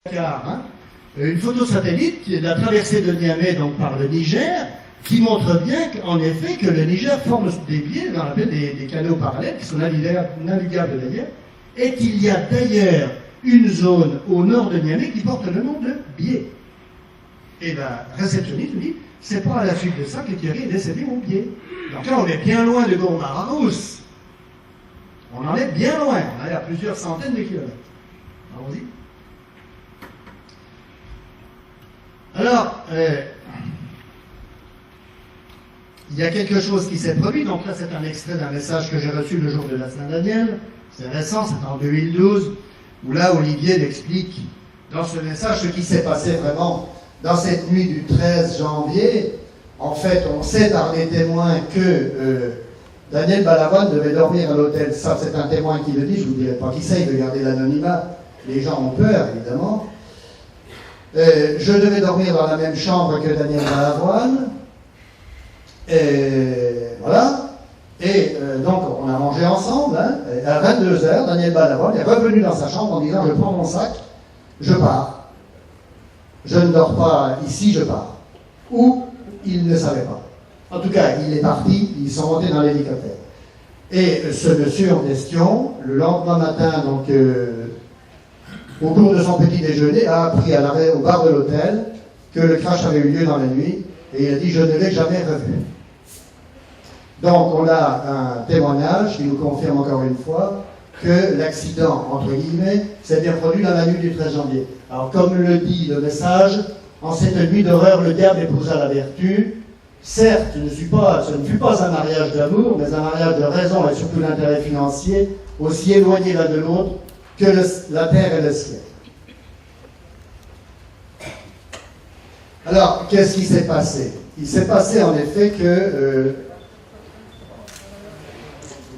Hein, une photo satellite de la traversée de Niamey donc par le Niger, qui montre bien qu'en effet que le Niger forme des biais, on appelle des canaux parallèles, qui sont navigables d'ailleurs, et qu'il y a d'ailleurs une zone au nord de Niamey qui porte le nom de Bié. Et la réceptionniste me dit, c'est pas à la suite de ça que Thierry est décédé au Bié. Donc là, on est bien loin de Gourmara-Rousse. On en est bien loin, on est à plusieurs centaines de kilomètres. Allons-y. Alors, il y a quelque chose qui s'est produit, donc là c'est un extrait d'un message que j'ai reçu le jour de la Saint-Daniel, c'est récent, c'est en 2012, où là Olivier m'explique dans ce message ce qui s'est passé vraiment dans cette nuit du 13 janvier. En fait, on sait par les témoins que Daniel Balavoine devait dormir à l'hôtel. Ça, c'est un témoin qui le dit, je ne vous dirai pas qui c'est, il veut garder l'anonymat, les gens ont peur évidemment. Je devais dormir dans la même chambre que Daniel Balavoine. Voilà. Et donc, on a mangé ensemble. Hein, à 22h, Daniel Balavoine est revenu dans sa chambre en disant « Je prends mon sac, je pars. Je ne dors pas ici, je pars. » Ou il ne savait pas. En tout cas, il est parti, ils sont montés dans l'hélicoptère. Et ce monsieur en question, le lendemain matin, donc... au cours de son petit déjeuner, a appris à l'arrêt au bar de l'hôtel que le crash avait eu lieu dans la nuit et il a dit « Je ne l'ai jamais revu ». Donc on a un témoignage qui nous confirme encore une fois que l'accident, entre guillemets, s'est bien produit dans la nuit du 13 janvier. Alors comme le dit le message, en cette nuit d'horreur, le diable épousa la vertu. Certes, ce ne fut pas un mariage d'amour, mais un mariage de raison et surtout d'intérêt financier, aussi éloigné l'un de l'autre que la terre et le ciel. Alors, qu'est-ce qui s'est passé? Il s'est passé en effet que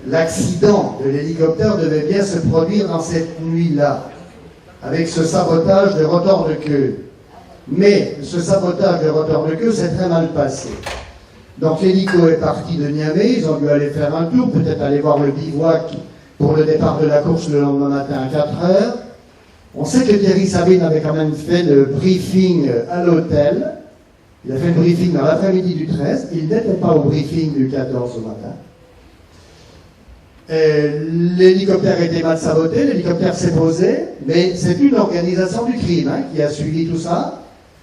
l'accident de l'hélicoptère devait bien se produire dans cette nuit-là, avec ce sabotage de rotor de queue. Mais ce sabotage de rotor de queue s'est très mal passé. Donc l'hélico est parti de Niamey, ils ont dû aller faire un tour, peut-être aller voir le bivouac pour le départ de la course le lendemain matin à 4h. On sait que Thierry Sabine avait quand même fait le briefing à l'hôtel. Il a fait le briefing dans l'après-midi du 13. Il n'était pas au briefing du 14 au matin. L'hélicoptère était mal saboté, l'hélicoptère s'est posé, mais c'est une organisation du crime qui a suivi tout ça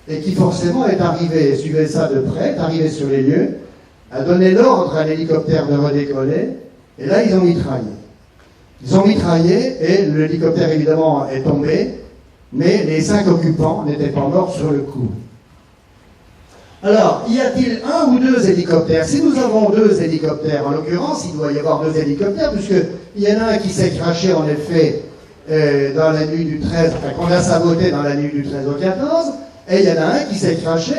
et qui forcément est arrivé, suivait ça de près, est arrivé sur les lieux, a donné l'ordre à l'hélicoptère de redécoller, et là ils ont mitraillé. Ils ont mitraillé et l'hélicoptère évidemment est tombé, mais les 5 occupants n'étaient pas morts sur le coup. Alors, y a-t-il un ou deux hélicoptères? Si nous avons 2 hélicoptères, en l'occurrence, il doit y avoir 2 hélicoptères, puisqu'il y en a un qui s'est crashé en effet dans la nuit du 13, enfin qu'on a saboté dans la nuit du 13 au 14, et il y en a un qui s'est crashé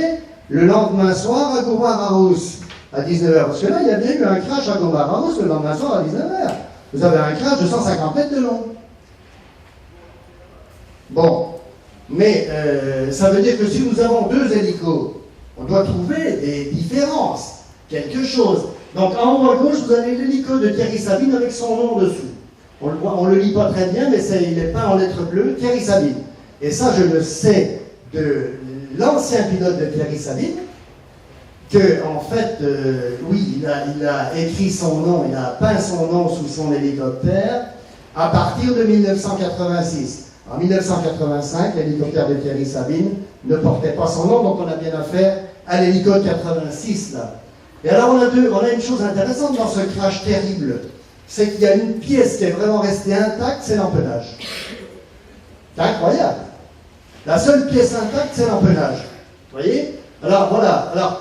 le lendemain soir à Gourmara-Rousse, à 19h. Parce que là, il y a bien eu un crash à Gourmara-Rousse le lendemain soir à 19h. Vous avez un crash de 150 mètres de long. Bon, mais ça veut dire que si nous avons 2 hélicos, on doit trouver des différences, quelque chose. Donc en haut à gauche, vous avez l'hélico de Thierry Sabine avec son nom dessous. On ne le lit pas très bien, mais il est peint en lettres bleues, Thierry Sabine. Et ça, je le sais de l'ancien pilote de Thierry Sabine, que en fait, oui, il a écrit son nom, il a peint son nom sous son hélicoptère à partir de 1986. En 1985, l'hélicoptère de Thierry Sabine ne portait pas son nom, donc on a bien affaire à l'hélico de 86 là. Et alors on a une chose intéressante dans ce crash terrible, c'est qu'il y a une pièce qui est vraiment restée intacte, c'est l'empennage. C'est incroyable. La seule pièce intacte, c'est l'empennage. Vous voyez? Alors voilà, voilà.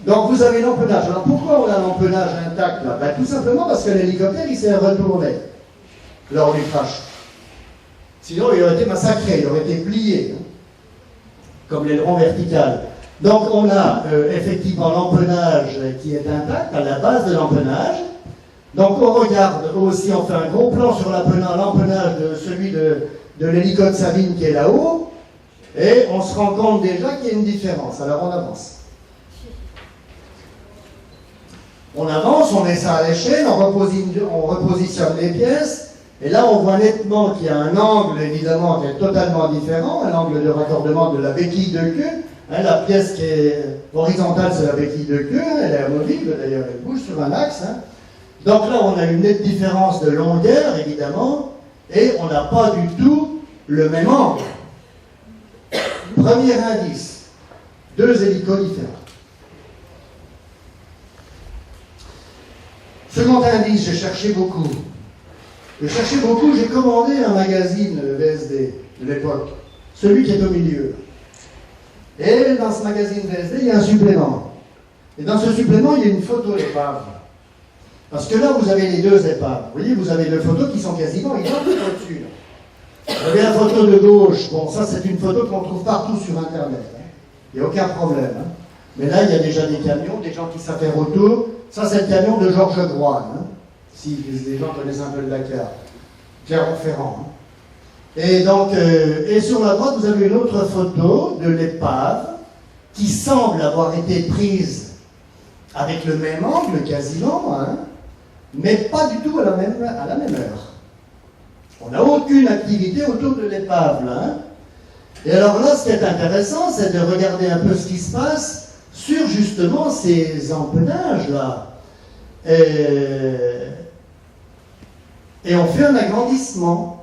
Donc vous avez l'empennage. Alors pourquoi on a l'empennage intact là? Ben, tout simplement parce que l'hélicoptère il s'est retourné lors du crash. Sinon il aurait été massacré, il aurait été plié, hein, comme l'aileron vertical. Donc on a effectivement l'empennage qui est intact, à la base de l'empennage. Donc on regarde aussi, on fait un gros plan sur l'empennage de celui de l'hélico de Sabine qui est là-haut, et on se rend compte déjà qu'il y a une différence. Alors on avance. On avance, on met ça à l'échelle, on repositionne les pièces, Et là, on voit nettement qu'il y a un angle, évidemment, qui est totalement différent, un angle de raccordement de la béquille de queue. Hein, la pièce qui est horizontale, c'est la béquille de queue, hein, elle est amovible, d'ailleurs, elle bouge sur un axe. Hein. Donc là, on a une nette différence de longueur, évidemment, et on n'a pas du tout le même angle. Premier indice, deux hélicos différents. Second indice, j'ai cherché beaucoup. J'ai commandé un magazine VSD de l'époque, celui qui est au milieu. Et dans ce magazine VSD, il y a un supplément. Et dans ce supplément, il y a une photo d'épave. Parce que là, vous avez les deux épaves. Vous voyez, vous avez deux photos qui sont quasiment identiques au-dessus. Vous avez la photo de gauche. Bon, ça, c'est une photo qu'on trouve partout sur Internet. Hein. Il n'y a aucun problème. Hein. Mais là, il y a déjà des camions, des gens qui s'affairent autour. Ça, c'est le camion de Georges Groin. Hein. Si les gens connaissent un peu le Dakar. Clermont-Ferrand. Hein. Et donc, et sur la droite, vous avez une autre photo de l'épave qui semble avoir été prise avec le même angle quasiment, hein, mais pas du tout à la même heure. On n'a aucune activité autour de l'épave là. Hein. Et alors là, ce qui est intéressant, c'est de regarder un peu ce qui se passe sur justement ces empennages là. Et on fait un agrandissement.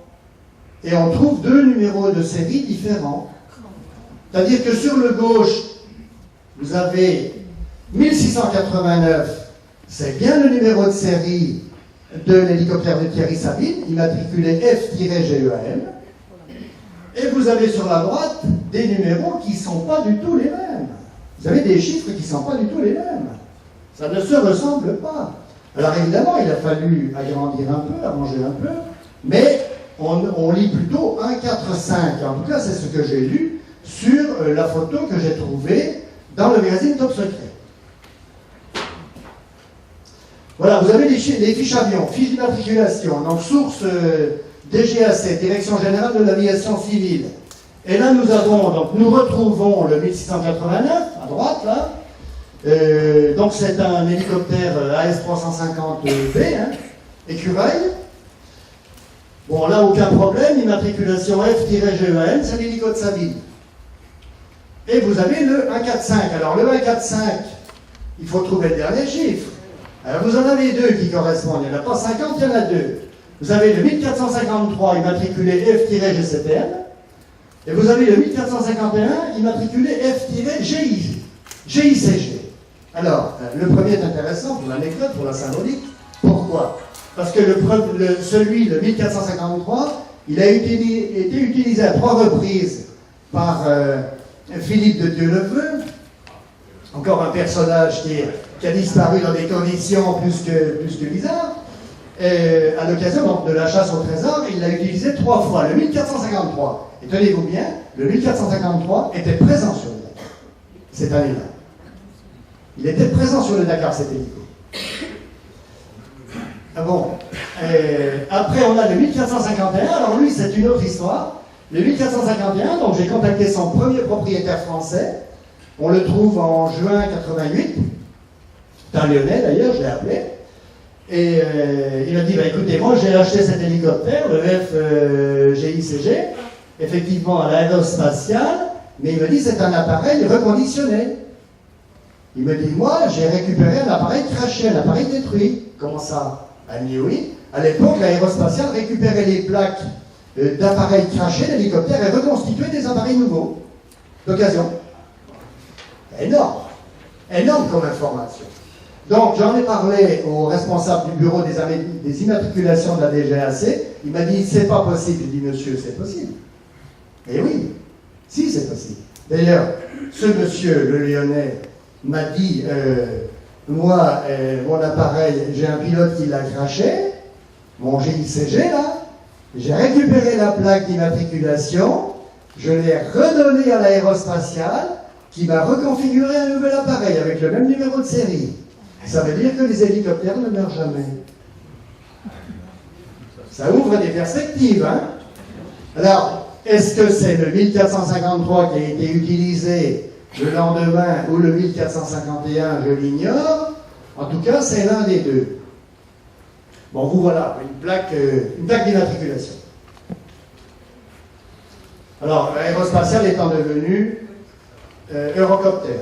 Et on trouve deux numéros de série différents. C'est-à-dire que sur le gauche, vous avez 1689, c'est bien le numéro de série de l'hélicoptère de Thierry Sabine, immatriculé F-GEAM. Et vous avez sur la droite des numéros qui ne sont pas du tout les mêmes. Vous avez des chiffres qui ne sont pas du tout les mêmes. Ça ne se ressemble pas. Alors évidemment, il a fallu agrandir un peu, arranger un peu, mais on lit plutôt 1, 4, 5. En tout cas, c'est ce que j'ai lu sur la photo que j'ai trouvée dans le magazine Top Secret. Voilà, vous avez les fiches avions, fiches d'immatriculation, donc source DGAC, Direction Générale de l'Aviation Civile. Et là, nous retrouvons le 1689, à droite, là. Donc, c'est un hélicoptère AS350B, hein, écureuil. Bon, là, aucun problème, immatriculation F-GEAM, c'est l'hélico de Sabine. Et vous avez le 145. Alors, le 145, il faut trouver le dernier chiffre. Alors, vous en avez deux qui correspondent. Il n'y en a pas 50, il y en a deux. Vous avez le 1453 immatriculé F-GCPM. Et vous avez le 1451 immatriculé F-GICG. Alors, le premier est intéressant pour l'anecdote, pour la symbolique. Pourquoi ? Parce que le 1453, il a été utilisé à 3 reprises par Philippe de Dieuleveux, encore un personnage qui a disparu dans des conditions plus que bizarres. À l'occasion de la chasse au trésor, il l'a utilisé 3 fois, le 1453. Et tenez-vous bien, le 1453 était présent sur le Dakar, cette année-là. Il était présent sur le Dakar, cet hélico. Ah bon. Après, on a le 1451. Alors lui, c'est une autre histoire. Le 1451, donc j'ai contacté son premier propriétaire français. On le trouve en juin 88. C'est un Lyonnais d'ailleurs, je l'ai appelé. Et il m'a dit, bah, écoutez, moi j'ai acheté cet hélicoptère, le F-GICG, effectivement à l'aérospatiale, mais il me dit, c'est un appareil reconditionné. Il me dit, moi j'ai récupéré un appareil craché, un appareil détruit. Comment ça? Elle me dit oui. À l'époque, l'aérospatiale récupérait les plaques d'appareils crachés d'hélicoptères et reconstituait des appareils nouveaux. D'occasion. Énorme. Énorme comme information. Donc, j'en ai parlé au responsable du bureau des immatriculations de la DGAC. Il m'a dit, c'est pas possible. J'ai dit, monsieur, c'est possible. Eh oui, si, c'est possible. D'ailleurs, ce monsieur, le Lyonnais, m'a dit, moi, mon appareil, j'ai un pilote qui l'a craché, mon GICG, là, j'ai récupéré la plaque d'immatriculation, je l'ai redonnée à l'aérospatiale, qui m'a reconfiguré un nouvel appareil avec le même numéro de série. Ça veut dire que les hélicoptères ne meurent jamais. Ça ouvre des perspectives, hein? Alors, est-ce que c'est le 1453 qui a été utilisé le lendemain ou le 1451, je l'ignore. En tout cas, c'est l'un des deux. Bon, vous voilà, une plaque d'immatriculation. Alors, l'aérospatial étant devenu Eurocopter.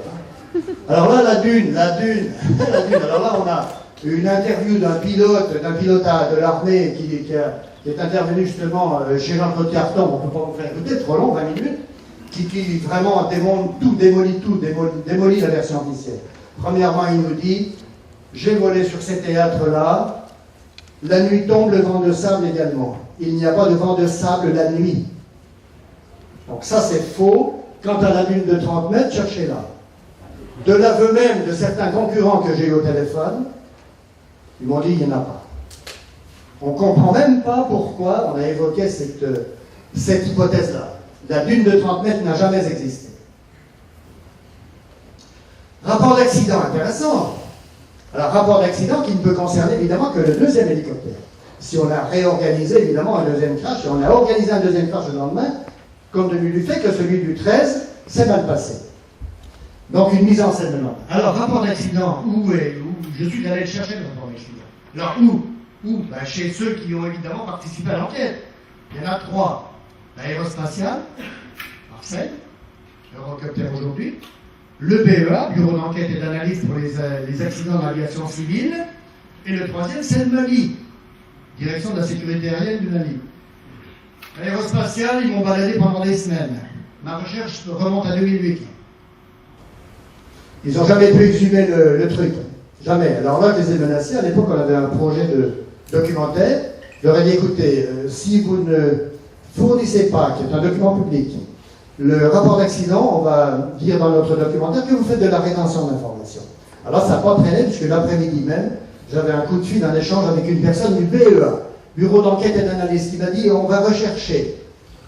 Alors là, la dune. Alors là, on a une interview d'un pilote de l'armée qui est intervenu justement chez Jean-Claude Carton. On ne peut pas vous faire écouter, trop long, 20 minutes, qui vraiment démolit la version officielle. Premièrement, il nous dit, j'ai volé sur ces théâtres-là, la nuit tombe, le vent de sable également. Il n'y a pas de vent de sable la nuit. Donc ça, c'est faux. Quant à la dune de 30 mètres, cherchez-la. De l'aveu même de certains concurrents que j'ai eu au téléphone, ils m'ont dit il n'y en a pas. On ne comprend même pas pourquoi on a évoqué cette hypothèse-là. La dune de 30 mètres n'a jamais existé. Rapport d'accident, intéressant. Alors, rapport d'accident qui ne peut concerner évidemment que le deuxième hélicoptère. Si on a réorganisé évidemment un deuxième crash, et on a organisé un deuxième crash le lendemain, compte tenu du fait que celui du 13 s'est mal passé. Donc une mise en scène de l'ordre. Alors, rapport d'accident, où je suis allé chercher le rapport d'accident. Alors, où ben, chez ceux qui ont évidemment participé à l'enquête. Il y en a 3. L'aérospatiale, Marseille, Eurocopter aujourd'hui, le BEA, Bureau d'enquête et d'analyse pour les accidents dans l'aviation civile, et le 3e, c'est le Mali, Direction de la sécurité aérienne du Mali. L'aérospatiale, ils m'ont baladé pendant des semaines. Ma recherche remonte à 2008. Ils n'ont jamais pu exhumer le truc. Jamais. Alors là, je les ai menacés. À l'époque, on avait un projet de documentaire. Je leur ai dit, écoutez, si vous ne fournissez pas, qui est un document public, le rapport d'accident, on va dire dans notre documentaire que vous faites de la rétention d'informations. Alors ça n'a pas traîné, puisque l'après-midi même, j'avais un coup de fil, un échange avec une personne du BEA, Bureau d'enquête et d'analyse, qui m'a dit, on va rechercher.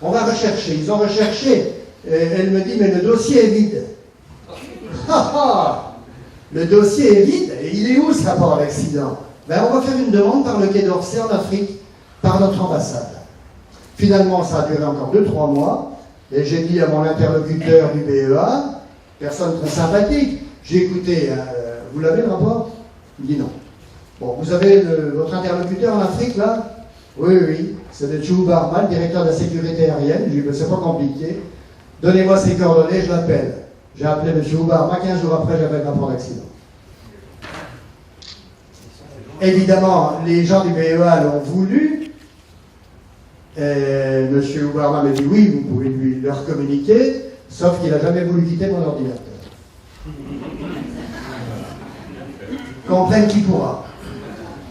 Ils ont recherché. Et elle me dit, mais le dossier est vide. Le dossier est vide. Et il est où ce rapport d'accident? Ben, on va faire une demande par le Quai d'Orsay en Afrique, par notre ambassade. Finalement, ça a duré encore 2-3 mois. Et j'ai dit à mon interlocuteur du BEA, personne très sympathique, j'ai écouté, vous l'avez le rapport? Il me dit non. Bon, vous avez votre interlocuteur en Afrique là? Oui, c'est le Chou Barma, le directeur de la sécurité aérienne. J'ai dit, ben, c'est pas compliqué. Donnez-moi ses coordonnées, je l'appelle. J'ai appelé M. Oubarma, 15 jours après, j'avais le rapport d'accident. Évidemment, les gens du BEA l'ont voulu. M. Oubarma m'a dit oui, vous pouvez leur communiquer, sauf qu'il n'a jamais voulu quitter mon ordinateur. Comprenne qui pourra.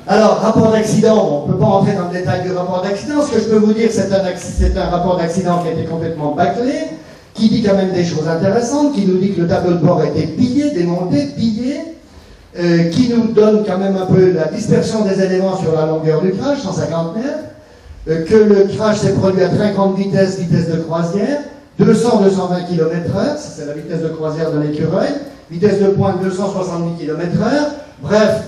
Alors, rapport d'accident, on ne peut pas rentrer dans le détail du rapport d'accident. Ce que je peux vous dire, c'est un rapport d'accident qui a été complètement bâclé, qui dit quand même des choses intéressantes, qui nous dit que le tableau de bord a été pillé, démonté, pillé, qui nous donne quand même un peu la dispersion des éléments sur la longueur du crash, 150 mètres, que le crash s'est produit à très grande vitesse de croisière, 200-220 km/h, c'est la vitesse de croisière de l'écureuil, vitesse de pointe 270 km/h, bref,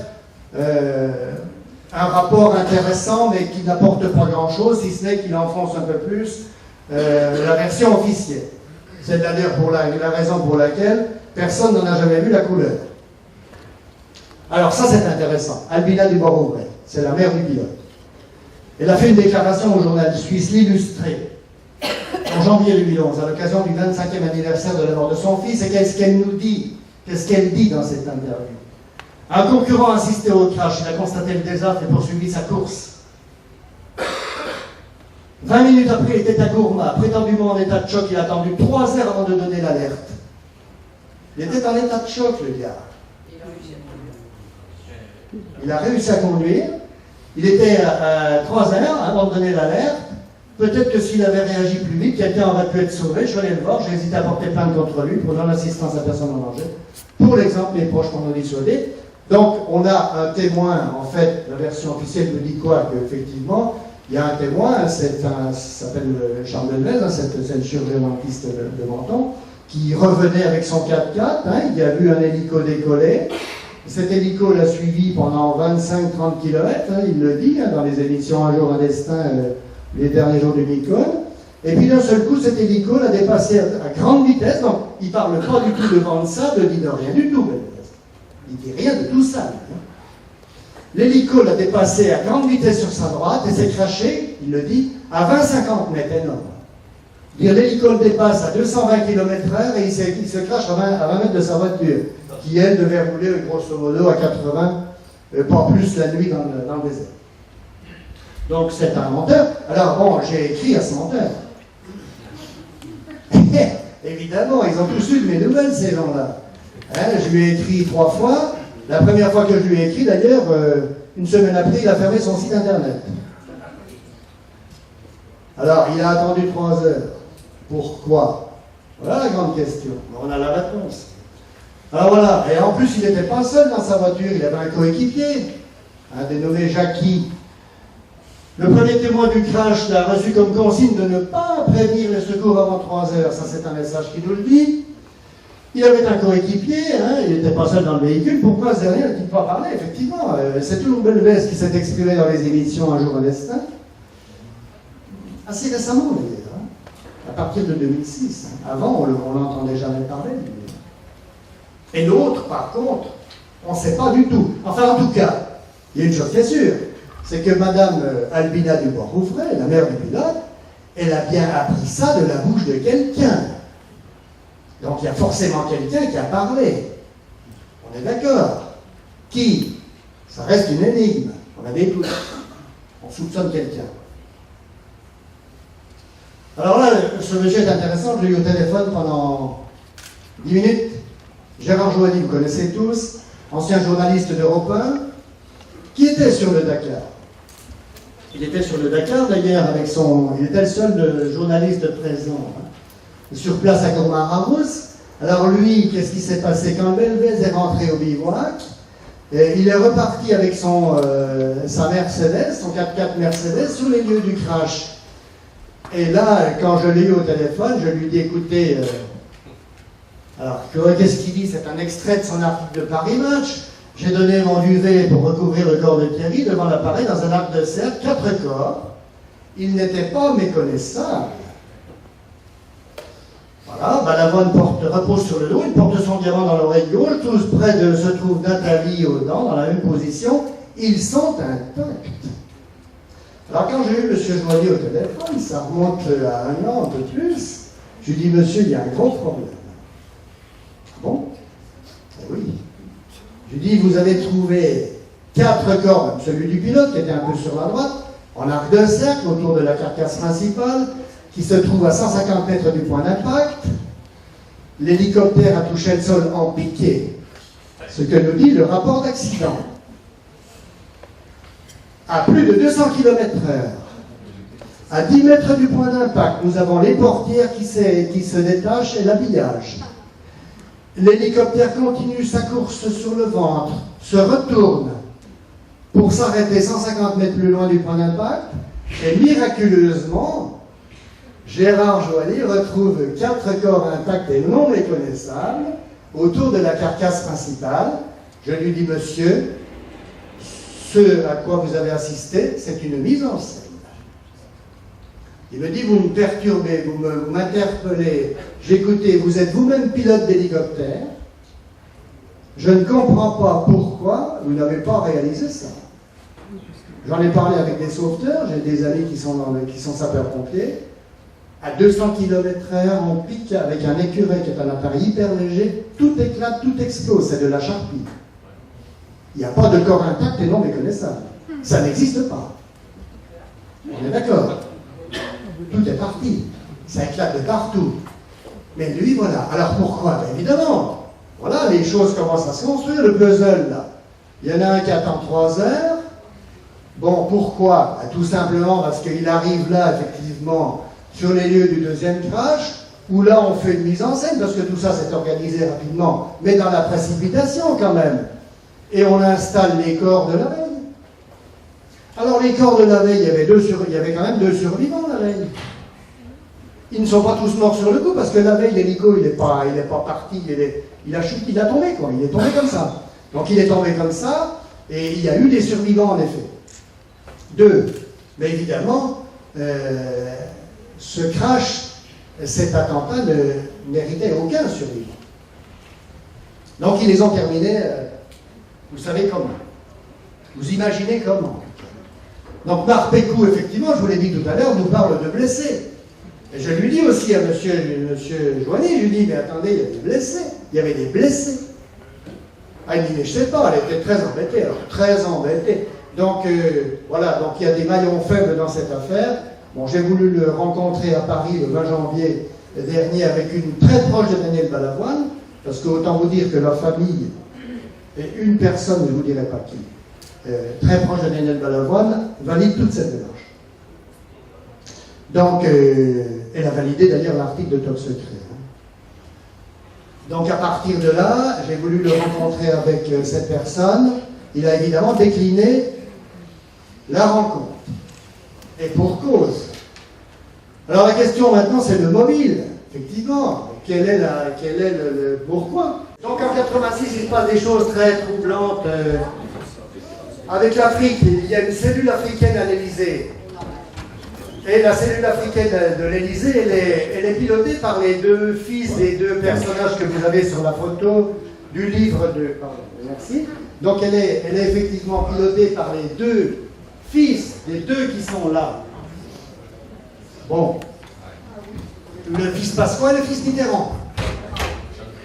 un rapport intéressant, mais qui n'apporte pas grand-chose, si ce n'est qu'il enfonce un peu plus la version officielle. C'est d'ailleurs la raison pour laquelle personne n'en a jamais vu la couleur. Alors ça, c'est intéressant. Albina Dubois-Rouvray, c'est la mère du pilote. Elle a fait une déclaration au journal suisse L'Illustré, en janvier 2011, à l'occasion du 25e anniversaire de la mort de son fils. Et qu'est-ce qu'elle nous dit? Qu'est-ce qu'elle dit dans cette interview? Un concurrent a assisté au crash, il a constaté le désastre et poursuivi sa course. 20 minutes après, il était à Gourma, prétendument en état de choc. Il a attendu 3 heures avant de donner l'alerte. Il était en état de choc, le gars. Il a réussi à conduire. Il était à 3 heures avant de donner l'alerte. Peut-être que s'il avait réagi plus vite, quelqu'un aurait pu être sauvé. Je suis allé le voir, j'ai hésité à porter plainte contre lui pour non-assistance à personne en danger. Pour l'exemple, les proches qu'on a dissuadés. Donc, on a un témoin, en fait, la version officielle nous dit quoi? Qu'effectivement, il y a un témoin, ça s'appelle Charles Delvez, c'est le chirurgien-dentiste de Menton, qui revenait avec son 4x4, il a vu un hélico décoller. Cet hélico l'a suivi pendant 25-30 km, il le dit, dans les émissions Un jour, un destin, les derniers jours du Nikon. Et puis d'un seul coup, cet hélico l'a dépassé à grande vitesse, donc il ne parle pas du tout de vent de sable, il ne dit de rien du tout. Il ne dit rien de tout ça. L'hélico l'a dépassé à grande vitesse sur sa droite et s'est crashé, il le dit, à 20-50 mètres, énorme. L'hélico le dépasse à 220 km/h et il se crache à 20 mètres de sa voiture, qui elle devait rouler grosso modo à 80, pas plus la nuit dans le désert. Donc c'est un menteur. Alors bon, j'ai écrit à ce menteur. Évidemment, ils ont tous eu de mes nouvelles, ces gens-là. Hein, je lui ai écrit 3 fois. La première fois que je lui ai écrit, d'ailleurs, une semaine après, il a fermé son site internet. Alors, il a attendu 3 heures. Pourquoi? Voilà la grande question. On a la réponse. Alors voilà, et en plus, il n'était pas seul dans sa voiture, il avait un coéquipier, un dénommé Jackie. Le premier témoin du crash l'a reçu comme consigne de ne pas prévenir les secours avant 3 heures. Ça, c'est un message qui nous le dit. Il avait un coéquipier, hein, il n'était pas seul dans le véhicule. Pourquoi ce dernier n'a-t-il pas parlé? Effectivement, c'est tout Belbès qui s'est exprimé dans les émissions Un jour un destin. Assez récemment, d'ailleurs, hein, à partir de 2006. Hein. Avant, on n'entendait jamais parler. Et l'autre, par contre, on ne sait pas du tout. Enfin, en tout cas, il y a une chose qui est sûre, c'est que Madame Albina Dubois-Rouvray, la mère du pilote, elle a bien appris ça de la bouche de quelqu'un. Donc il y a forcément quelqu'un qui a parlé. On est d'accord. Qui? Ça reste une énigme. On a des doutes. On soupçonne quelqu'un. Alors là, ce monsieur est intéressant. Je l'ai eu au téléphone pendant 10 minutes. Gérard Joanny, vous connaissez tous, ancien journaliste d'Europe 1, qui était sur le Dakar. Il était sur le Dakar, d'ailleurs, avec son... Il était le seul journaliste présent, hein, sur place à Gourmand-Ramos. Alors lui, qu'est-ce qui s'est passé? Quand Belvez est rentré au bivouac, il est reparti avec sa Mercedes, son 4x4 Mercedes, sur les lieux du crash. Et là, quand je l'ai eu au téléphone, je lui dis, écoutez... Alors, qu'est-ce qu'il dit? C'est un extrait de son article de Paris Match. J'ai donné mon duvet pour recouvrir le corps de Thierry devant l'appareil dans un arc de cercle, 4 corps. Il n'était pas méconnaissable. Voilà, Balavoine repose sur le dos, il porte son diamant dans l'oreille gauche, tous près de se trouve Nathalie aux dents, dans la même position. Ils sont intacts. Alors, quand j'ai eu M. Joigny au téléphone, ça remonte à 1 an, un peu plus, je lui dis, monsieur, il y a un gros problème. Bon, eh oui. Je dis, vous avez trouvé 4 corps, même celui du pilote qui était un peu sur la droite, en arc de cercle autour de la carcasse principale, qui se trouve à 150 mètres du point d'impact. L'hélicoptère a touché le sol en piqué, ce que nous dit le rapport d'accident. À plus de 200 km/h, à 10 mètres du point d'impact, nous avons les portières qui se détachent et l'habillage. L'hélicoptère continue sa course sur le ventre, se retourne pour s'arrêter 150 mètres plus loin du point d'impact, et miraculeusement, Gérard Joanny retrouve 4 corps intacts et non méconnaissables autour de la carcasse principale. Je lui dis, monsieur, ce à quoi vous avez assisté, c'est une mise en scène. Il me dit, vous me perturbez, vous m'interpellez. J'écoutais, vous êtes vous-même pilote d'hélicoptère. Je ne comprends pas pourquoi vous n'avez pas réalisé ça. J'en ai parlé avec des sauveteurs, j'ai des amis qui sont sapeurs-pompiers. À 200 km/h, on pique avec un écureuil qui est un appareil hyper léger, tout éclate, tout explose, c'est de la charpie. Il n'y a pas de corps intact et non méconnaissable. Ça n'existe pas. On est d'accord? Tout est parti. Ça éclate de partout. Mais lui, voilà. Alors pourquoi? Ben évidemment. Voilà, les choses commencent à se construire, le puzzle, là. Il y en a un qui attend 3 heures. Bon, pourquoi? Ben, tout simplement parce qu'il arrive là, effectivement, sur les lieux du deuxième crash, où là, on fait une mise en scène, parce que tout ça s'est organisé rapidement, mais dans la précipitation, quand même. Et on installe les corps de la veille. Alors les corps de la veille, il y avait quand même 2 survivants la veille. Ils ne sont pas tous morts sur le coup, parce que la veille, l'hélico, il n'est pas parti, il a chuté, il a tombé, quoi. Il est tombé comme ça. Donc il est tombé comme ça, et il y a eu des survivants en effet. 2. Mais évidemment, ce crash, cet attentat ne méritait aucun survivant. Donc ils les ont terminés, vous savez comment. Vous imaginez comment? Donc Marpécou, effectivement, je vous l'ai dit tout à l'heure, nous parle de blessés. Et je lui dis aussi à monsieur Joigny, je lui dis, mais attendez, il y a des blessés. Il y avait des blessés. Ah, il dit, mais je sais pas, elle était très embêtée, alors très embêtée. Donc, voilà, donc il y a des maillons faibles dans cette affaire. Bon, j'ai voulu le rencontrer à Paris le 20 janvier dernier avec une très proche de Daniel Balavoine, parce qu'autant vous dire que la famille et une personne, je ne vous dirai pas qui, très proche de Daniel Balavoine, valide toute cette démarche. Donc, elle a validé d'ailleurs l'article de Top Secret. Donc, à partir de là, j'ai voulu le rencontrer avec cette personne. Il a évidemment décliné la rencontre. Et pour cause. Alors, la question maintenant, c'est le mobile. Effectivement, quel est le pourquoi? Donc, en 86, il se passe des choses très troublantes. Avec l'Afrique, il y a une cellule africaine à l'Élysée. Et la cellule africaine de l'Élysée, elle est pilotée par les deux fils des deux personnages que vous avez sur la photo du livre de... Pardon, merci. Donc elle est effectivement pilotée par les deux fils des deux qui sont là. Bon. Le fils Pasqua et le fils Mitterrand.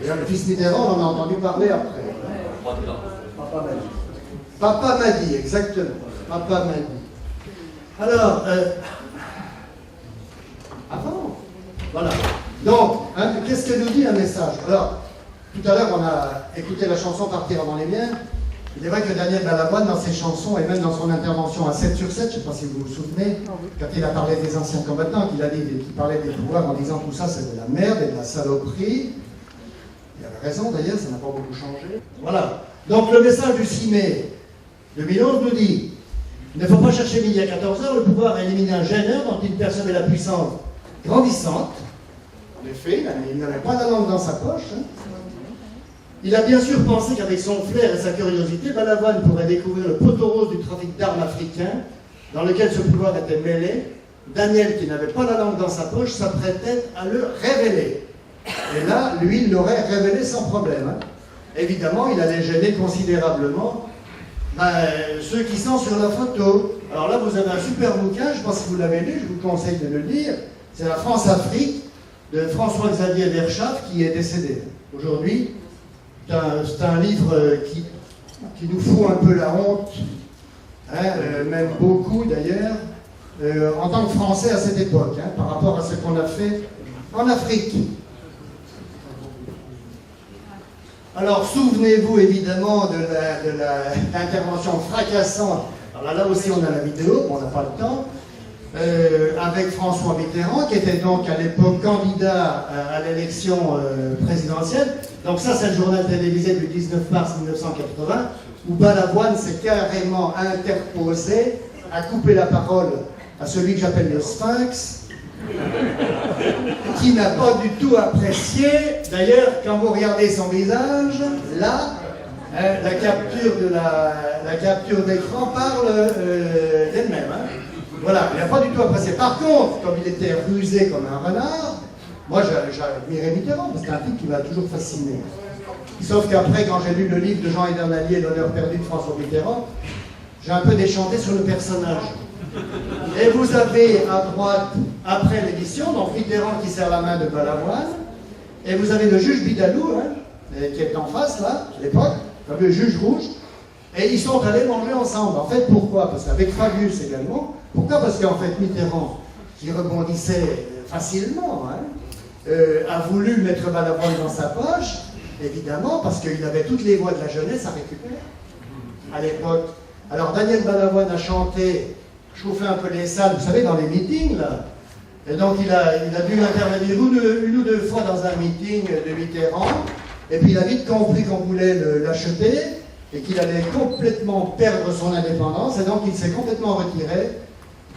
Et le fils Mitterrand, on en a entendu parler après. Papa m'a dit. Papa m'a dit, exactement. Papa m'a dit. Alors... Avant. Voilà. Donc, hein, qu'est-ce que nous dit un message? Alors, tout à l'heure, on a écouté la chanson Partir avant les miens. Il est vrai que Daniel Balavoine, dans ses chansons, et même dans son intervention à 7 sur 7, je ne sais pas si vous vous souvenez, quand il a parlé des anciens combattants, qu'il parlait des pouvoirs en disant tout ça, c'est de la merde et de la saloperie. Il avait raison, d'ailleurs, ça n'a pas beaucoup changé. Voilà. Donc, le message du 6 mai 2011 nous dit « Il ne faut pas chercher midi à 14h, le pouvoir a éliminé un gêneur dont il percevait la puissance grandissante. » En effet, il n'avait pas la langue dans sa poche. Hein. Il a bien sûr pensé qu'avec son flair et sa curiosité, Balavoine pourrait découvrir le poteau rose du trafic d'armes africain, dans lequel ce pouvoir était mêlé. Daniel, qui n'avait pas la langue dans sa poche, s'apprêtait à le révéler. Et là, lui, il l'aurait révélé sans problème. Hein. Évidemment, il allait gêner considérablement ceux qui sont sur la photo. Alors là, vous avez un super bouquin, je pense que vous l'avez lu, je vous conseille de le lire. C'est la France-Afrique de François-Xavier Verschaff qui est décédé aujourd'hui. C'est un livre qui nous fout un peu la honte, hein, même beaucoup d'ailleurs, en tant que Français à cette époque, hein, par rapport à ce qu'on a fait en Afrique. Alors souvenez-vous évidemment de l'intervention fracassante, alors là aussi on a la vidéo, on n'a pas le temps, avec François Mitterrand, qui était donc à l'époque candidat à l'élection présidentielle. Donc ça, c'est le journal télévisé du 19 mars 1980, où Balavoine s'est carrément interposé, a coupé la parole à celui que j'appelle le Sphinx, qui n'a pas du tout apprécié. D'ailleurs, quand vous regardez son visage, là, la capture d'écran parle d'elle-même. Hein. Voilà, il n'a pas du tout apprécié. Par contre, comme il était rusé comme un renard, moi j'admirais Mitterrand, parce que c'est un type qui m'a toujours fasciné. Sauf qu'après, quand j'ai lu le livre de Jean Edernalier, L'honneur perdu de François Mitterrand, j'ai un peu déchanté sur le personnage. Et vous avez à droite, après l'édition, donc Mitterrand qui serre la main de Balavoine, et vous avez le juge Bidalou, hein, qui est en face là, à l'époque, le juge rouge, et ils sont allés manger ensemble. En fait, pourquoi? Parce qu'avec Fabius également. Pourquoi? Parce qu'en fait, Mitterrand, qui rebondissait facilement, hein, a voulu mettre Balavoine dans sa poche, évidemment, parce qu'il avait toutes les voix de la jeunesse à récupérer à l'époque. Alors Daniel Balavoine a chanté, chauffé un peu les salles, vous savez, dans les meetings, là. Et donc il a dû intervenir une ou deux fois dans un meeting de Mitterrand, et puis il a vite compris qu'on voulait l'acheter, et qu'il allait complètement perdre son indépendance, et donc il s'est complètement retiré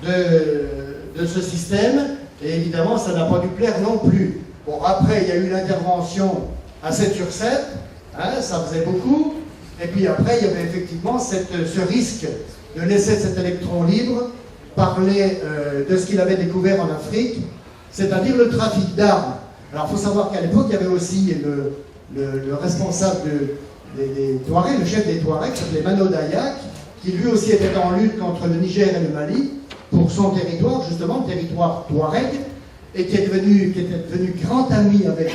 de ce système, et évidemment ça n'a pas dû plaire non plus. Bon, après il y a eu l'intervention à 7 sur 7, hein, ça faisait beaucoup, et puis après il y avait effectivement ce risque de laisser cet électron libre parler de ce qu'il avait découvert en Afrique, c'est-à-dire le trafic d'armes. Alors il faut savoir qu'à l'époque il y avait aussi le responsable des Touaregs, le chef des Touaregs, qui s'appelait Mano Dayak, qui lui aussi était en lutte contre le Niger et le Mali, pour son territoire, justement, le territoire Touareg, et qui était devenu grand ami avec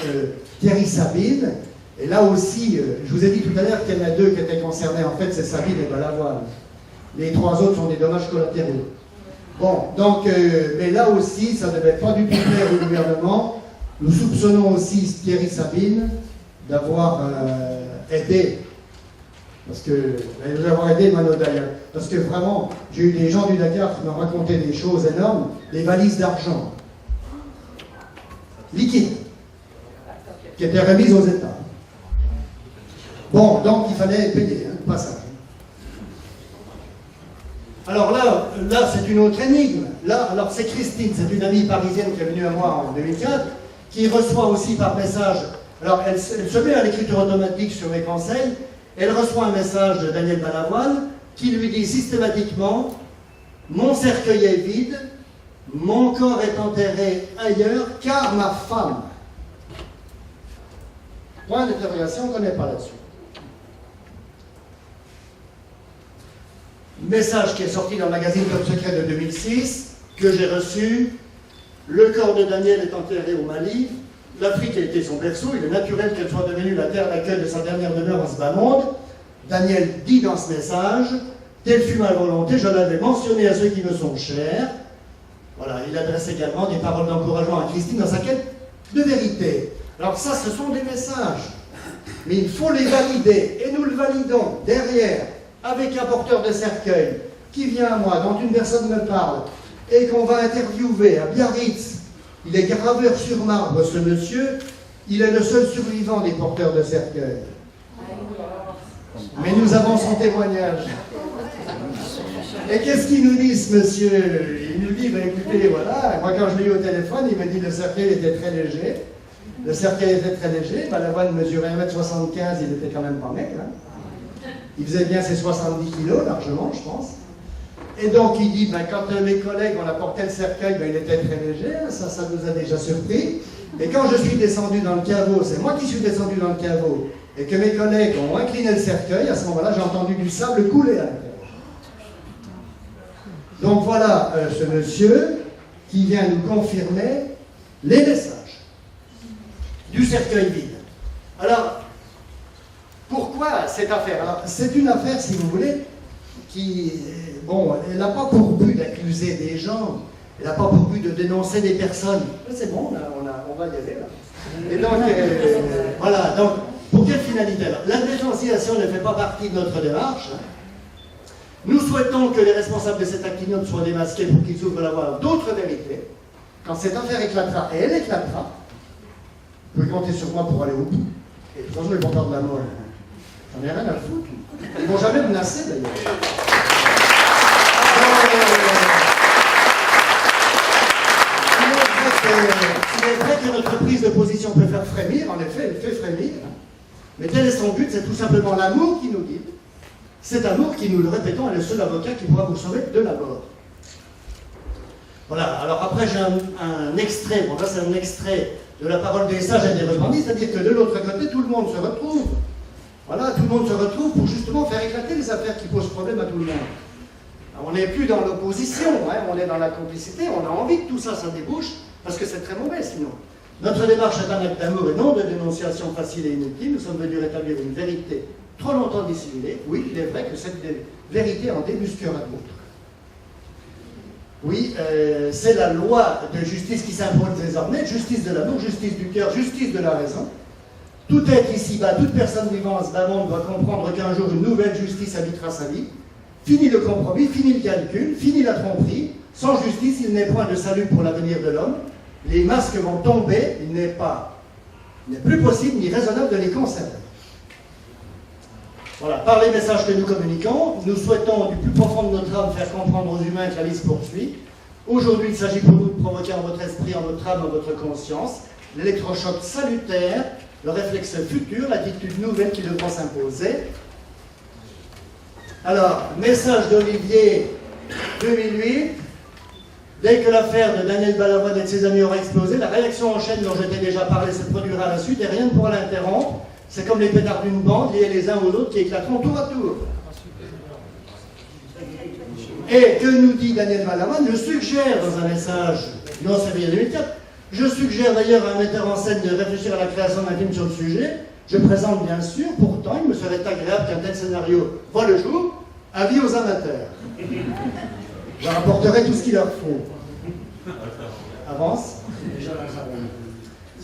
Thierry Sabine. Et là aussi, je vous ai dit tout à l'heure qu'il y en a deux qui étaient concernés, en fait, c'est Sabine et Balavoine. Les trois autres sont des dommages collatéraux. Bon, donc, mais là aussi, ça ne devait pas du tout plaire au gouvernement. Nous soupçonnons aussi Thierry Sabine d'avoir aidé, d'avoir aidé Mano Dayan. Parce que vraiment, j'ai eu des gens du Dakar qui m'ont raconté des choses énormes, des valises d'argent liquides, qui étaient remises aux États. Bon, donc il fallait payer, le passage. Alors là c'est une autre énigme. Là, alors c'est Christine, c'est une amie parisienne qui est venue à moi en 2004, qui reçoit aussi par message. Alors elle se met à l'écriture automatique sur mes conseils. Elle reçoit un message de Daniel Balavoine qui lui dit systématiquement « Mon cercueil est vide, mon corps est enterré ailleurs, car ma femme. » Point d'interrogation, on ne connaît pas là-dessus. Message qui est sorti dans le magazine Top Secret de 2006, que j'ai reçu. Le corps de Daniel est enterré au Mali. L'Afrique a été son berceau. Il est naturel qu'elle soit devenue la terre d'accueil de sa dernière demeure en ce bas monde. Daniel dit dans ce message, telle fut ma volonté, je l'avais mentionné à ceux qui me sont chers. Voilà, il adresse également des paroles d'encouragement à Christine dans sa quête de vérité. Alors ça, ce sont des messages. Mais il faut les valider. Et nous le validons derrière, avec un porteur de cercueil qui vient à moi, dont une personne me parle, et qu'on va interviewer à Biarritz. Il est graveur sur marbre, ce monsieur. Il est le seul survivant des porteurs de cercueil. Mais nous avons son témoignage. Et qu'est-ce qu'il nous dit, ce monsieur? Il nous dit, ben, écoutez, voilà, moi quand je l'ai eu au téléphone, il m'a dit que le cercueil était très léger. Le cercueil était très léger. Balavoine mesurait 1m75, il était quand même pas maigre. Hein. Il faisait bien ses 70 kilos, largement, je pense. Et donc il dit, ben, quand mes collègues on apporté le cercueil, ben, il était très léger, ça nous a déjà surpris. Et quand je suis descendu dans le caveau, c'est moi qui suis descendu dans le caveau, et que mes collègues ont incliné le cercueil, à ce moment-là j'ai entendu du sable couler à l'intérieur. Donc voilà ce monsieur qui vient nous confirmer les messages du cercueil vide. Alors, pourquoi cette affaire? Alors, c'est une affaire, si vous voulez, qui, bon, elle n'a pas pour but d'accuser des gens, elle n'a pas pour but de dénoncer des personnes. C'est bon, on va y aller là. Et donc, voilà, donc, pour quelle finalité? La dénonciation ne fait pas partie de notre démarche. Nous souhaitons que les responsables de cet acte ignoble soient démasqués pour qu'ils ouvrent la voie à d'autres vérités. Quand cette affaire éclatera, et elle éclatera, vous pouvez compter sur moi pour aller au bout. Et de toute façon, ils vont perdre la mort. J'en ai rien à foutre. Ils ne vont jamais menacer d'ailleurs. Il est vrai que notre prise de position peut faire frémir, en effet, elle fait frémir. Mais tel est son but, c'est tout simplement l'amour qui nous guide. Cet amour qui, nous le répétons, est le seul avocat qui pourra vous sauver de la mort. Voilà, alors après j'ai un extrait, bon là c'est un extrait de la parole des sages et des repentis, c'est-à-dire que de l'autre côté, tout le monde se retrouve. Voilà, tout le monde se retrouve pour justement faire éclater les affaires qui posent problème à tout le monde. Alors, on n'est plus dans l'opposition, hein, on est dans la complicité, on a envie que tout ça, ça débouche, parce que c'est très mauvais sinon. Notre démarche est un acte d'amour et non de dénonciation facile et inutile. Nous sommes venus rétablir une vérité trop longtemps dissimulée. Oui, il est vrai que cette vérité en débusquera d'autres. Oui, c'est la loi de justice qui s'impose désormais, justice de l'amour, justice du cœur, justice de la raison. Tout être ici-bas, toute personne vivant en ce bas monde doit comprendre qu'un jour une nouvelle justice habitera sa vie. Fini le compromis, fini le calcul, fini la tromperie. Sans justice, il n'est point de salut pour l'avenir de l'homme. Les masques vont tomber, il n'est plus possible ni raisonnable de les conserver. Voilà, par les messages que nous communiquons, nous souhaitons du plus profond de notre âme faire comprendre aux humains que la vie se poursuit. Aujourd'hui, il s'agit pour nous de provoquer en votre esprit, en votre âme, en votre conscience, l'électrochoc salutaire, le réflexe futur, l'attitude nouvelle qui devront s'imposer. Alors, message d'Olivier 2008. Dès que l'affaire de Daniel Balavoine et de ses amis aura explosé, la réaction en chaîne dont je t'ai déjà parlé se produira à la suite et rien ne pourra l'interrompre. C'est comme les pétards d'une bande liés les uns aux autres qui éclateront tour à tour. Et que nous dit Daniel Balavoine? Je suggère dans un message du 11 février 2004, je suggère d'ailleurs à un metteur en scène de réfléchir à la création d'un film sur le sujet. Je présente bien sûr, pourtant il me serait agréable qu'un tel scénario voit le jour. Avis aux amateurs. Je rapporterai tout ce qu'il leur faut. Avance.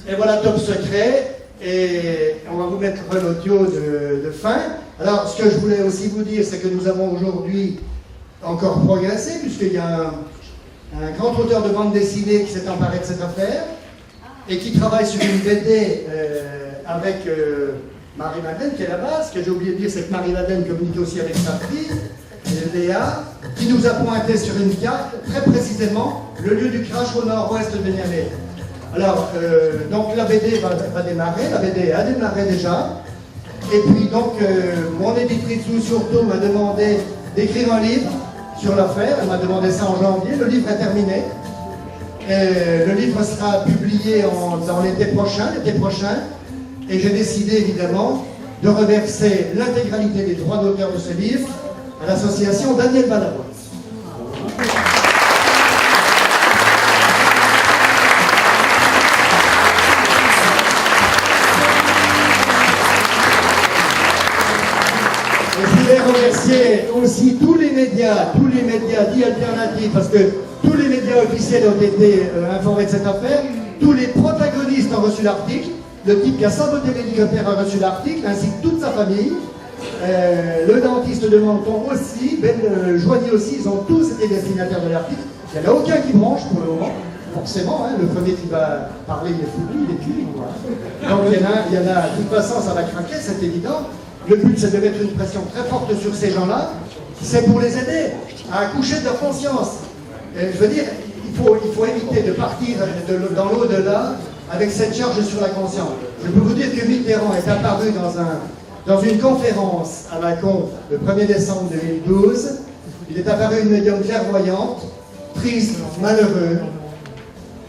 Et voilà Top Secret. Et on va vous mettre l'audio de fin. Alors, ce que je voulais aussi vous dire, c'est que nous avons aujourd'hui encore progressé, puisqu'il y a un grand auteur de bande dessinée qui s'est emparé de cette affaire et qui travaille sur une BD avec Marie-Madeleine, qui est là-bas. Ce que j'ai oublié de dire, c'est que Marie-Madeleine communique aussi avec sa fille, Léa, qui nous a pointé sur une carte, très précisément, le lieu du crash au nord-ouest de Niamey. Alors, donc la BD va démarrer, la BD a démarré déjà. Et puis donc, mon éditrice surtout m'a demandé d'écrire un livre sur l'affaire. Elle m'a demandé ça en janvier. Le livre est terminé. Le livre sera publié dans l'été prochain. Et j'ai décidé évidemment de reverser l'intégralité des droits d'auteur de ce livre à l'association Daniel Balavoine. Remercier aussi tous les médias dits alternatifs, parce que tous les médias officiels ont été informés de cette affaire. Tous les protagonistes ont reçu l'article. Le type qui a saboté l'hélicoptère a reçu l'article, ainsi que toute sa famille. Le dentiste de Menton aussi, Ben Joigny aussi, ils ont tous été destinataires de l'article. Il n'y en a aucun qui branche pour le moment. Forcément, hein, le premier qui va parler, il est foutu, il est cuit. Donc il y en a, de toute façon, ça va craquer, c'est évident. Le but, c'est de mettre une pression très forte sur ces gens-là. C'est pour les aider à accoucher de leur conscience. Et je veux dire, il faut éviter de partir dans l'au-delà avec cette charge sur la conscience. Je peux vous dire que Mitterrand est apparu dans une conférence à Mâcon le 1er décembre 2012. Il est apparu une médium clairvoyante, triste, malheureux.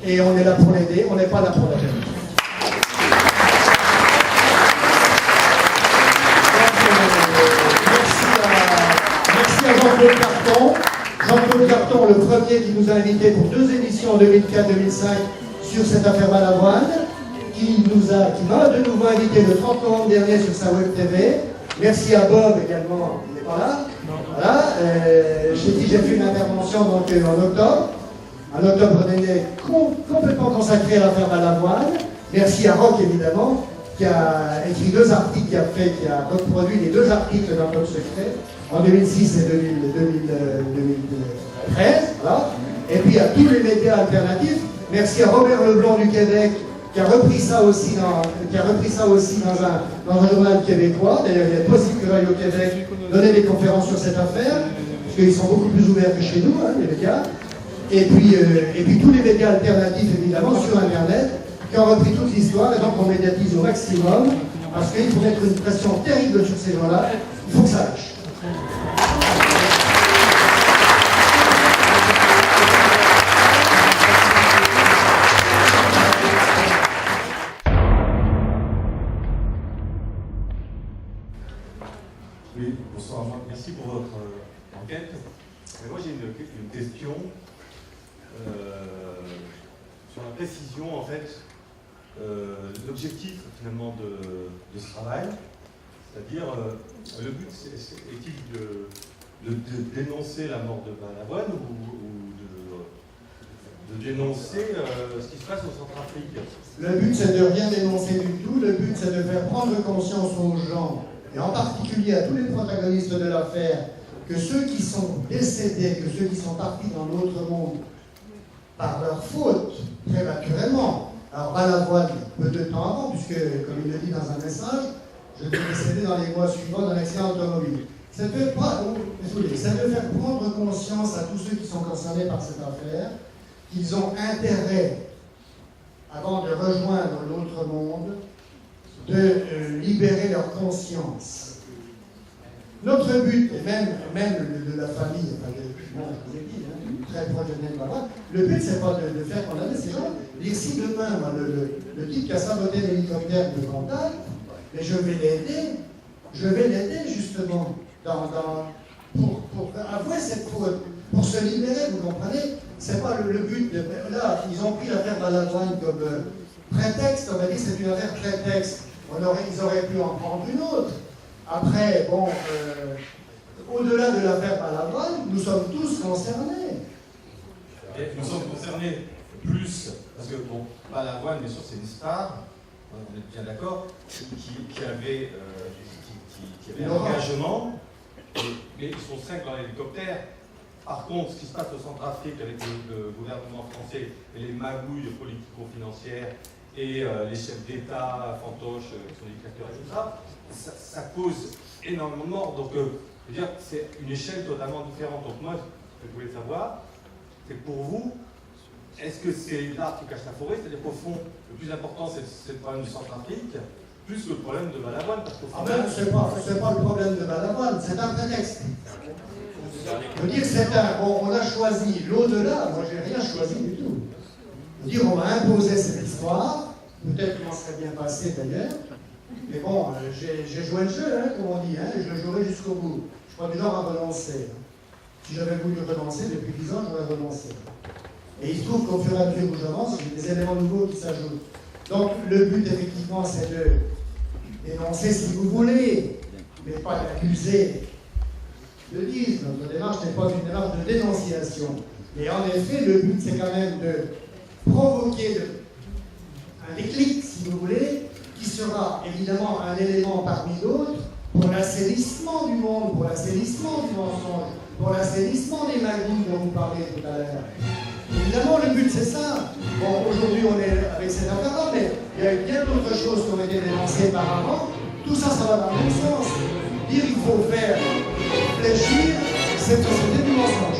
Et on est là pour l'aider, on n'est pas là pour l'aider. Jean-Claude Carton, le premier qui nous a invités pour 2 émissions en 2004-2005 sur cette affaire Balavoine, qui m'a de nouveau invité le 30 novembre dernier sur sa web TV. Merci à Bob également, il n'est pas là. Voilà, j'ai fait une intervention donc, en octobre. Un octobre dernier complètement consacré à l'affaire Balavoine. Merci à Roch évidemment, qui a écrit 2 articles, qui a reproduit les 2 articles dans Top Secret en 2006 et 2013, voilà. Et puis à tous les médias alternatifs. Merci à Robert Leblanc du Québec qui a repris ça aussi dans un journal québécois. D'ailleurs, il est possible que j'aille au Québec donner des conférences sur cette affaire, parce qu'ils sont beaucoup plus ouverts que chez nous, hein, les médias. Et puis tous les médias alternatifs évidemment sur Internet qui ont repris toute l'histoire, et donc on médiatise au maximum, parce qu'il faut mettre une pression terrible sur ces gens-là. Il faut que ça lâche. Oui, bonsoir. Merci pour votre enquête. Mais moi j'ai une question sur la précision en fait, l'objectif finalement de ce travail, c'est-à-dire le but est-il de dénoncer la mort de Balavoine ou de dénoncer ce qui se passe au Centrafrique? Le but c'est de rien dénoncer du tout, le but c'est de faire prendre conscience aux gens, et en particulier à tous les protagonistes de l'affaire, que ceux qui sont décédés, que ceux qui sont partis dans l'autre monde par leur faute, prématurément. Alors Balavoine, peu de temps avant, puisque, comme il le dit dans un message, je vais décéder dans les mois suivants d'un accident automobile. C'est de faire prendre conscience à tous ceux qui sont concernés par cette affaire qu'ils ont intérêt, avant de rejoindre l'autre monde, de libérer leur conscience. Notre but, et même de la famille, enfin, je vous l'ai dit, hein, très proche de Daniel Balavoine, le but c'est pas de faire condamner ces gens. Dire si demain, moi, le type qui a saboté l'hélicoptère me contacte, mais je vais l'aider justement pour avouer cette faute. pour se libérer, vous comprenez? C'est pas le but de... Là, ils ont pris l'affaire Balavoine comme prétexte, on va dire c'est une affaire prétexte. Ils auraient pu en prendre une autre. Après, bon, au-delà de l'affaire Balavoine, nous sommes tous concernés. Et nous sommes concernés plus, parce que, bon, Balavoine, bien sûr, c'est une star, on est bien d'accord, qui avait l'engagement, mais ils sont 5 dans l'hélicoptère. Par contre, ce qui se passe au Centrafrique avec le gouvernement français et les magouilles politico-financières et les chefs d'État fantoches qui sont des dictateurs et tout ça, ça cause énormément de morts. Donc, je veux dire, c'est une échelle totalement différente. Donc moi, ce que je voulais savoir, c'est pour vous, est-ce que c'est l'arbre qui cache la forêt? C'est-à-dire qu'au fond, le plus important, c'est le problème du Centrafrique, plus que le problème de Balavoine, parce qu'au final... c'est pas le problème de Balavoine, c'est un prétexte. Je veux dire, on a choisi l'au-delà, moi j'ai rien choisi du tout. Je veux dire, on m'a imposé cette histoire, peut-être qu'on serait bien passé d'ailleurs, mais bon, j'ai joué le jeu, hein, comme on dit, hein, et je le jouerai jusqu'au bout. Je suis pas du genre à renoncer. Si j'avais voulu renoncer, depuis 10 ans, j'aurais renoncé. Et il se trouve qu'au fur et à mesure où j'avance, j'ai des éléments nouveaux qui s'ajoutent. Donc, le but, effectivement, c'est de dénoncer si vous voulez, mais pas d'accuser. Je le dis, notre démarche n'est pas une démarche de dénonciation. Mais en effet, le but, c'est quand même de provoquer un déclic, si vous voulez, qui sera évidemment un élément parmi d'autres pour l'assainissement du monde, pour l'assainissement du mensonge, pour l'assainissement des magouilles dont vous parliez tout à l'heure. Évidemment, le but, c'est ça. Bon, aujourd'hui, on est avec cette affaire-là, mais il y a eu bien d'autres choses qui ont été dénoncées par avant. Tout ça, ça va dans le même sens. Dire qu'il faut faire fléchir cette société du mensonge.